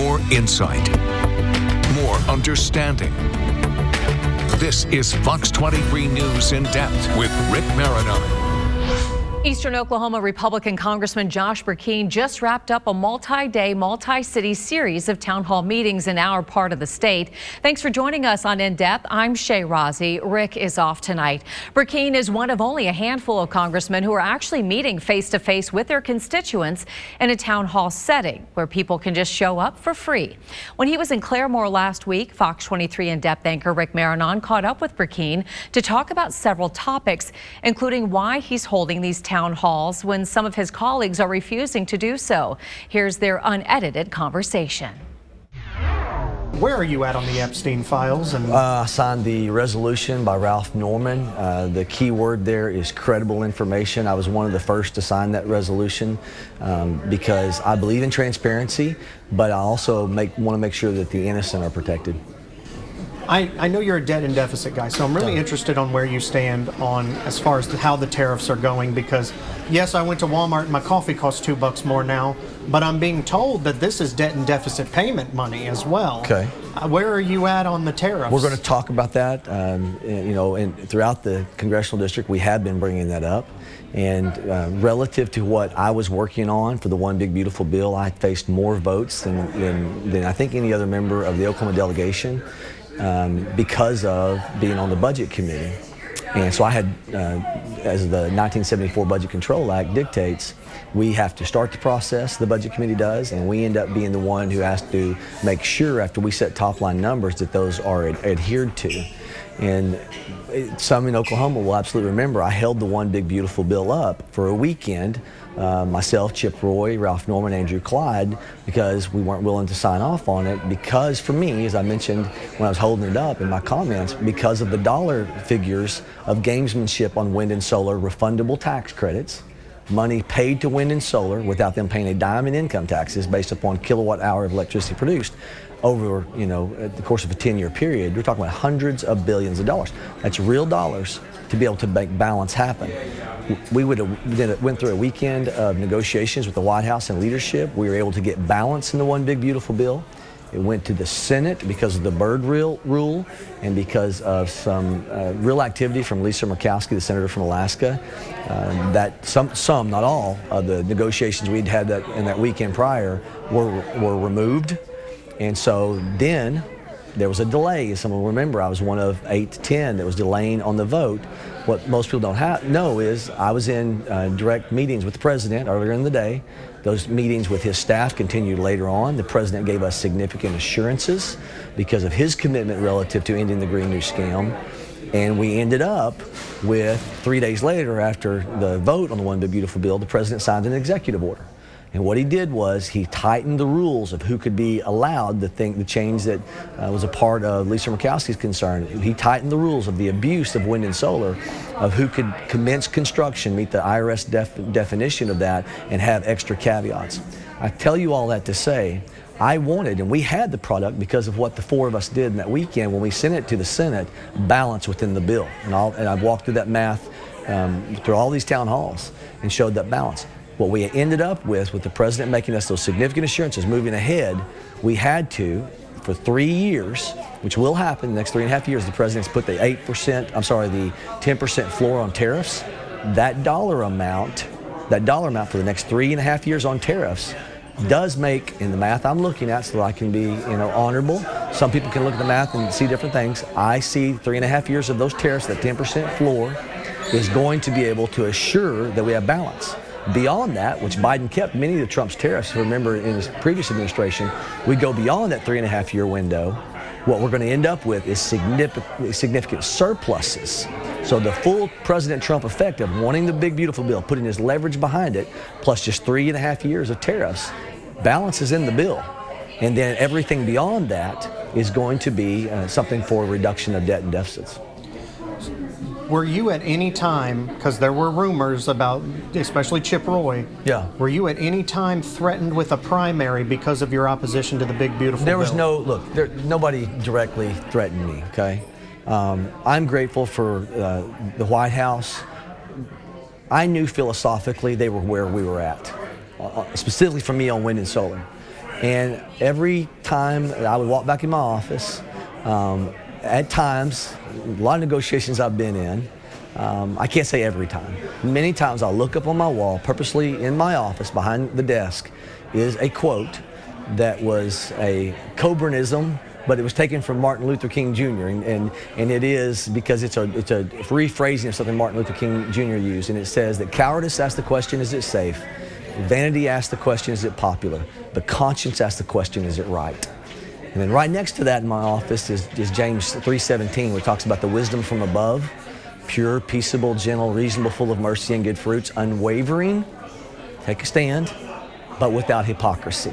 more insight, more understanding. This is Fox 23 News in Depth with Rick Marinon. Eastern Oklahoma Republican Congressman Josh Brecheen just wrapped up a multi-day, multi-city series of town hall meetings in our part of the state. Thanks for joining us on In Depth. I'm Shay Rozzi. Rick is off tonight. Brecheen is one of only a handful of congressmen who are actually meeting face-to-face with their constituents in a town hall setting where people can just show up for free. When he was in Claremore last week, Fox 23 In Depth anchor Rick Marinon caught up with Brecheen to talk about several topics, including why he's holding these town halls when some of his colleagues are refusing to do so. Here's their unedited conversation. Where are you at on the Epstein files? I signed the resolution by Ralph Norman. The key word there is credible information. I was one of the first to sign that resolution because I believe in transparency, but I also want to make sure that the innocent are protected. I know you're a debt and deficit guy, so I'm really interested on where you stand on as far as how the tariffs are going, because yes, I went to Walmart and my coffee costs $2 more now, but I'm being told that this is debt and deficit payment money as well. Okay. Where are you at on the tariffs? We're going to talk about that. And throughout the congressional district, we have been bringing that up. And relative to what I was working on for the One Big Beautiful Bill, I faced more votes than I think any other member of the Oklahoma delegation. Because of being on the budget committee. And so I had, as the 1974 Budget Control Act dictates, we have to start the process, the budget committee does, and we end up being the one who has to make sure after we set top line numbers that those are adhered to. And some in Oklahoma will absolutely remember I held the One Big Beautiful Bill up for a weekend, myself, Chip Roy, Ralph Norman, Andrew Clyde, because we weren't willing to sign off on it because for me, as I mentioned when I was holding it up in my comments, because of the dollar figures of gamesmanship on wind and solar refundable tax credits, money paid to wind and solar without them paying a dime in income taxes based upon kilowatt hour of electricity produced over, at the course of a 10-year period. We're talking about hundreds of billions of dollars. That's real dollars to be able to make balance happen. We went through a weekend of negotiations with the White House and leadership. We were able to get balance in the One Big Beautiful Bill. It went to the Senate because of the Byrd rule and because of some real activity from Lisa Murkowski, the senator from Alaska. That some, not all, of the negotiations we'd had in that weekend prior were removed. And so then there was a delay. As someone will remember, I was one of 8 to 10 that was delaying on the vote. What most people don't know is I was in direct meetings with the president earlier in the day. Those meetings with his staff continued later on. The president gave us significant assurances because of his commitment relative to ending the Green New Scam. And we ended up with 3 days later, after the vote on the One Big Beautiful Bill, the president signed an executive order. And what he did was he tightened the rules of who could be allowed, the change that was a part of Lisa Murkowski's concern. He tightened the rules of the abuse of wind and solar, of who could commence construction, meet the IRS definition of that, and have extra caveats. I tell you all that to say, I wanted, and we had the product because of what the four of us did in that weekend when we sent it to the Senate, balance within the bill. And I've walked through that math through all these town halls and showed that balance. What we ended up with the president making us those significant assurances moving ahead, we had to, for 3 years, which will happen in the next 3.5 years, the president's put the 10% floor on tariffs. That dollar amount for the next 3.5 years on tariffs does make, in the math I'm looking at so that I can be honorable. Some people can look at the math and see different things. I see 3.5 years of those tariffs, that 10% floor, is going to be able to assure that we have balance. Beyond that, which Biden kept many of Trump's tariffs, remember in his previous administration, we go beyond that 3.5 year window. What we're going to end up with is significant surpluses. So the full President Trump effect of wanting the Big Beautiful Bill, putting his leverage behind it, plus just 3.5 years of tariffs, balance is in the bill. And then everything beyond that is going to be something for a reduction of debt and deficits. Were you at any time, because there were rumors about, especially Chip Roy, were you at any time threatened with a primary because of your opposition to the Big Beautiful Bill? There was nobody directly threatened me, okay? I'm grateful for the White House. I knew philosophically they were where we were at, specifically for me on wind and solar. And every time I would walk back in my office, at times, a lot of negotiations I've been in, I can't say every time. Many times I'll look up on my wall, purposely in my office behind the desk, is a quote that was a Cobranism, but it was taken from Martin Luther King Jr. And it is because it's a rephrasing of something Martin Luther King Jr. used, and it says that cowardice asks the question, is it safe? Vanity asks the question, is it popular? But conscience asks the question, is it right? And then right next to that in my office is James 3:17, where it talks about the wisdom from above, pure, peaceable, gentle, reasonable, full of mercy and good fruits, unwavering, take a stand, but without hypocrisy.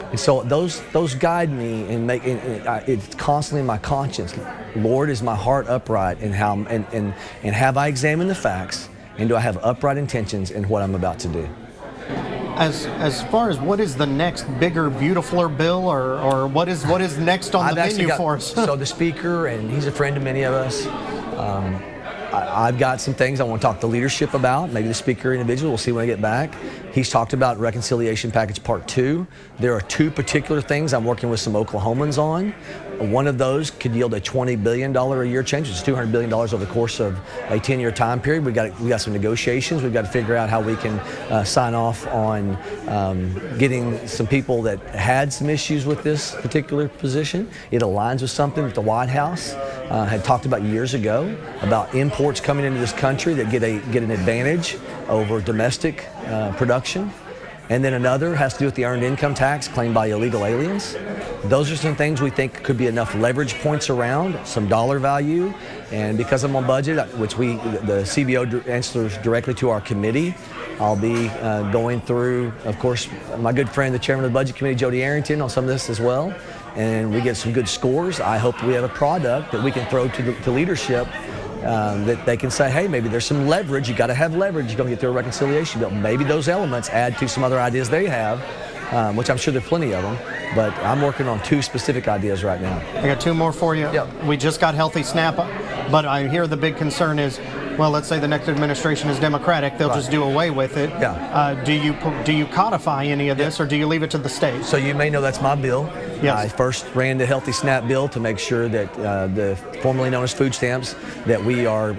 And so those guide me and make it's constantly in my conscience. Lord, is my heart upright, and have I examined the facts, and do I have upright intentions in what I'm about to do? As far as what is the next bigger, beautifuler bill, or what is next on the menu for us? So the speaker, and he's a friend of many of us. I've got some things I want to talk to leadership about, maybe the speaker individual, we'll see when I get back. He's talked about Reconciliation Package Part 2. There are two particular things I'm working with some Oklahomans on. One of those could yield a $20 billion a year change, which is $200 billion over the course of a 10-year time period. We got some negotiations. We've got to figure out how we can sign off on getting some people that had some issues with this particular position. It aligns with something that the White House had talked about years ago, about imports coming into this country that get an advantage over domestic production. And then another has to do with the earned income tax claimed by illegal aliens. Those are some things we think could be enough leverage points around, some dollar value. And because I'm on budget, which the CBO answers directly to our committee, I'll be going through, of course, my good friend, the chairman of the Budget Committee, Jody Arrington, on some of this as well. And we get some good scores. I hope we have a product that we can throw to leadership that they can say, hey, maybe there's some leverage. You got to have leverage. You're going to get through a reconciliation bill. Maybe those elements add to some other ideas they have, which I'm sure there are plenty of them. But I'm working on two specific ideas right now. I got two more for you. Yep. We just got healthy SNAP, but I hear the big concern is, well, let's say the next administration is Democratic, they'll just do away with it. Yeah. Do you codify any of this, or do you leave it to the states? So you may know that's my bill. Yes. I first ran the Healthy SNAP bill to make sure that the formerly known as food stamps, that we are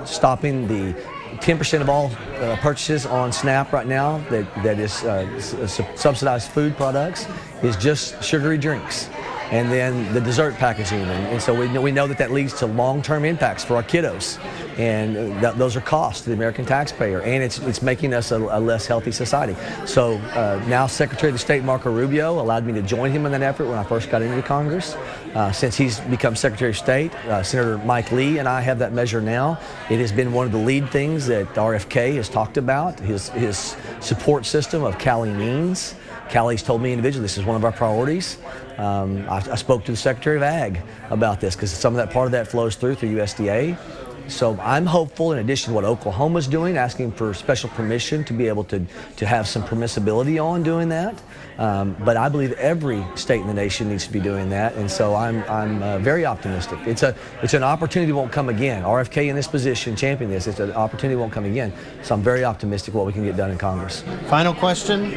stopping the 10% of all purchases on SNAP right now that is subsidized food products is just sugary drinks. And then the dessert packaging. And so we know that leads to long-term impacts for our kiddos. And those are costs to the American taxpayer. And it's making us a less healthy society. So now Secretary of the State Marco Rubio allowed me to join him in that effort when I first got into Congress. Since he's become Secretary of State, Senator Mike Lee and I have that measure now. It has been one of the lead things that RFK has talked about, his support system of Cali means. Cali's told me individually this is one of our priorities. I spoke to the Secretary of Ag about this because some of that part of that flows through USDA. So I'm hopeful, in addition to what Oklahoma's doing, asking for special permission to be able to have some permissibility on doing that. But I believe every state in the nation needs to be doing that, and so I'm very optimistic. It's an opportunity that won't come again. RFK in this position championing this. It's an opportunity that won't come again. So I'm very optimistic what we can get done in Congress. Final question.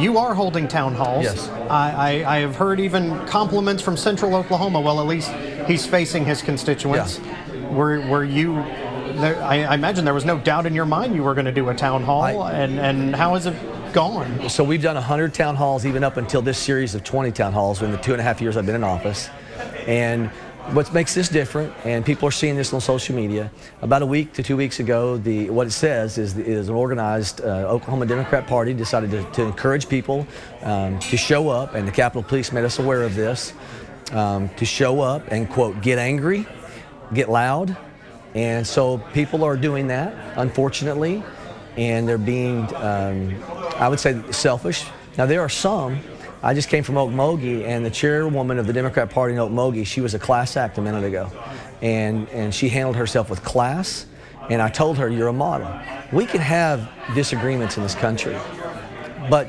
You are holding town halls. Yes. I have heard even compliments from Central Oklahoma. Well, at least he's facing his constituents. Yeah. Were you? I imagine there was no doubt in your mind you were going to do a town hall, and how has it gone? So we've done 100 town halls even up until this series of 20 town halls in the 2.5 years I've been in office. And what makes this different, and people are seeing this on social media, about a week to 2 weeks ago, what it says is an organized Oklahoma Democrat Party decided to encourage people to show up, and the Capitol Police made us aware of this, to show up and, quote, get angry, get loud. And so people are doing that, unfortunately, and they're being, I would say, selfish. Now, there are some. I just came from Okmulgee, and the chairwoman of the Democrat Party in Okmulgee, she was a class act a minute ago, and she handled herself with class, and I told her, you're a model. We can have disagreements in this country, but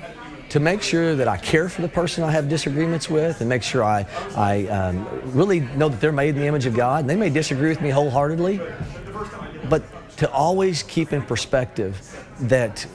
to make sure that I care for the person I have disagreements with, and make sure I really know that they're made in the image of God, and they may disagree with me wholeheartedly, but to always keep in perspective that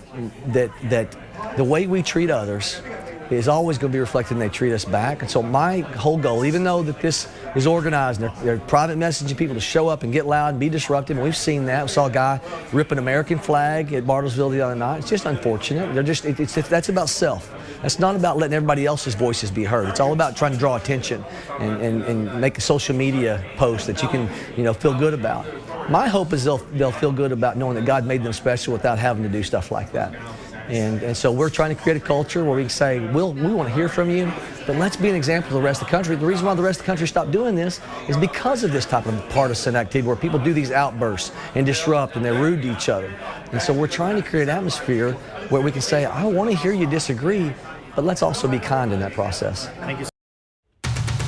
the way we treat others is always going to be reflected when they treat us back. And so my whole goal, even though that this is organized and they're private messaging people to show up and get loud and be disruptive, and we've seen that. We saw a guy rip an American flag at Bartlesville the other night. It's just unfortunate. That's about self. That's not about letting everybody else's voices be heard. It's all about trying to draw attention and make a social media post that you can, feel good about. My hope is they'll feel good about knowing that God made them special without having to do stuff like that. And so we're trying to create a culture where we can say, we want to hear from you, but let's be an example to the rest of the country. The reason why the rest of the country stopped doing this is because of this type of partisan activity where people do these outbursts and disrupt and they're rude to each other. And so we're trying to create an atmosphere where we can say, I want to hear you disagree, but let's also be kind in that process. Thank you.